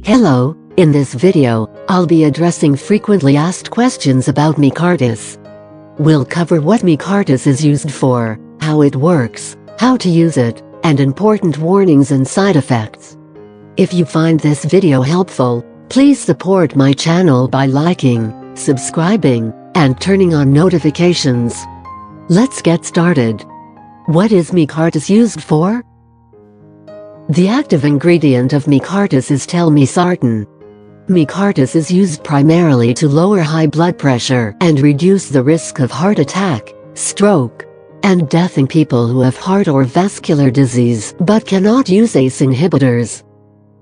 Hello, in this video, I'll be addressing frequently asked questions about MICARDIS. We'll cover what MICARDIS is used for, how it works, how to use it, and important warnings and side effects. If you find this video helpful, please support my channel by liking, subscribing, and turning on notifications. Let's get started. What is MICARDIS used for? The active ingredient of MICARDIS is Telmisartan. MICARDIS is used primarily to lower high blood pressure and reduce the risk of heart attack, stroke, and death in people who have heart or vascular disease but cannot use ACE inhibitors.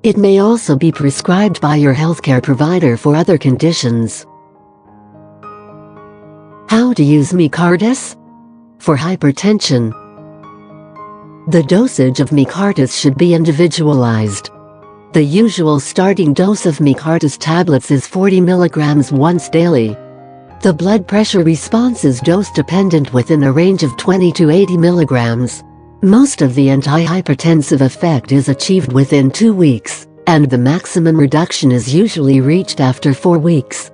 It may also be prescribed by your healthcare provider for other conditions. How to use MICARDIS? For hypertension, the dosage of MICARDIS should be individualized. The usual starting dose of MICARDIS tablets is 40 mg once daily. The blood pressure response is dose-dependent within a range of 20 to 80 mg. Most of the antihypertensive effect is achieved within 2 weeks, and the maximum reduction is usually reached after 4 weeks.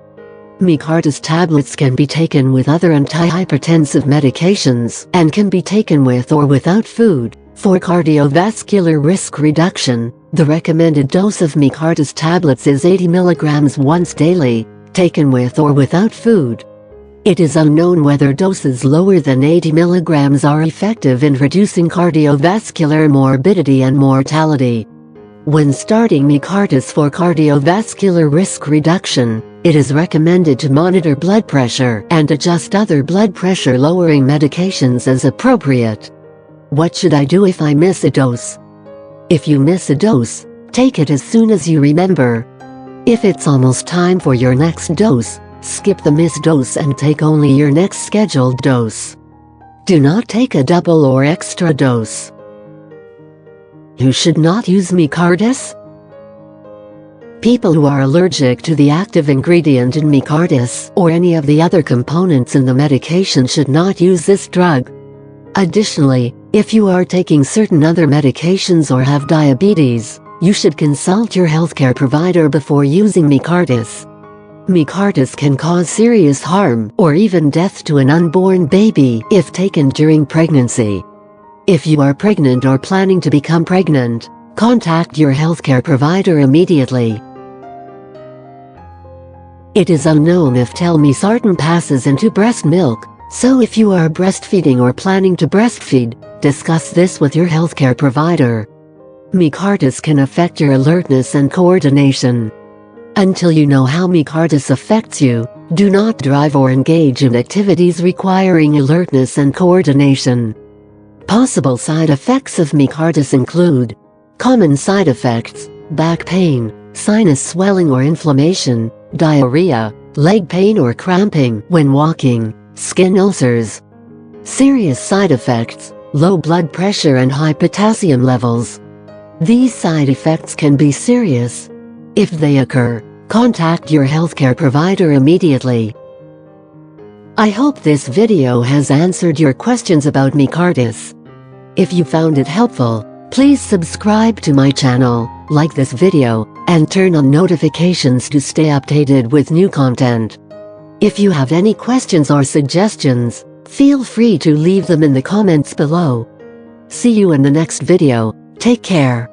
MICARDIS tablets can be taken with other antihypertensive medications and can be taken with or without food. For cardiovascular risk reduction, the recommended dose of MICARDIS tablets is 80 mg once daily, taken with or without food. It is unknown whether doses lower than 80 mg are effective in reducing cardiovascular morbidity and mortality. When starting MICARDIS for cardiovascular risk reduction, it is recommended to monitor blood pressure and adjust other blood pressure lowering medications as appropriate. What should I do if I miss a dose? If you miss a dose, take it as soon as you remember. If it's almost time for your next dose, skip the missed dose and take only your next scheduled dose. Do not take a double or extra dose. Who should not use MICARDIS? People who are allergic to the active ingredient in MICARDIS or any of the other components in the medication should not use this drug. Additionally, if you are taking certain other medications or have diabetes, you should consult your healthcare provider before using MICARDIS. MICARDIS can cause serious harm or even death to an unborn baby if taken during pregnancy. If you are pregnant or planning to become pregnant, contact your healthcare provider immediately. It is unknown if Telmisartan passes into breast milk, so if you are breastfeeding or planning to breastfeed, discuss this with your healthcare provider. MICARDIS can affect your alertness and coordination. Until you know how MICARDIS affects you, do not drive or engage in activities requiring alertness and coordination. Possible side effects of MICARDIS include common side effects: back pain, sinus swelling or inflammation, diarrhea, leg pain or cramping when walking, skin ulcers. Serious side effects: low blood pressure and high potassium levels. These side effects can be serious. If they occur, contact your healthcare provider immediately. I hope this video has answered your questions about MICARDIS. If you found it helpful, please subscribe to my channel, like this video, and turn on notifications to stay updated with new content. If you have any questions or suggestions, feel free to leave them in the comments below. See you in the next video. Take care.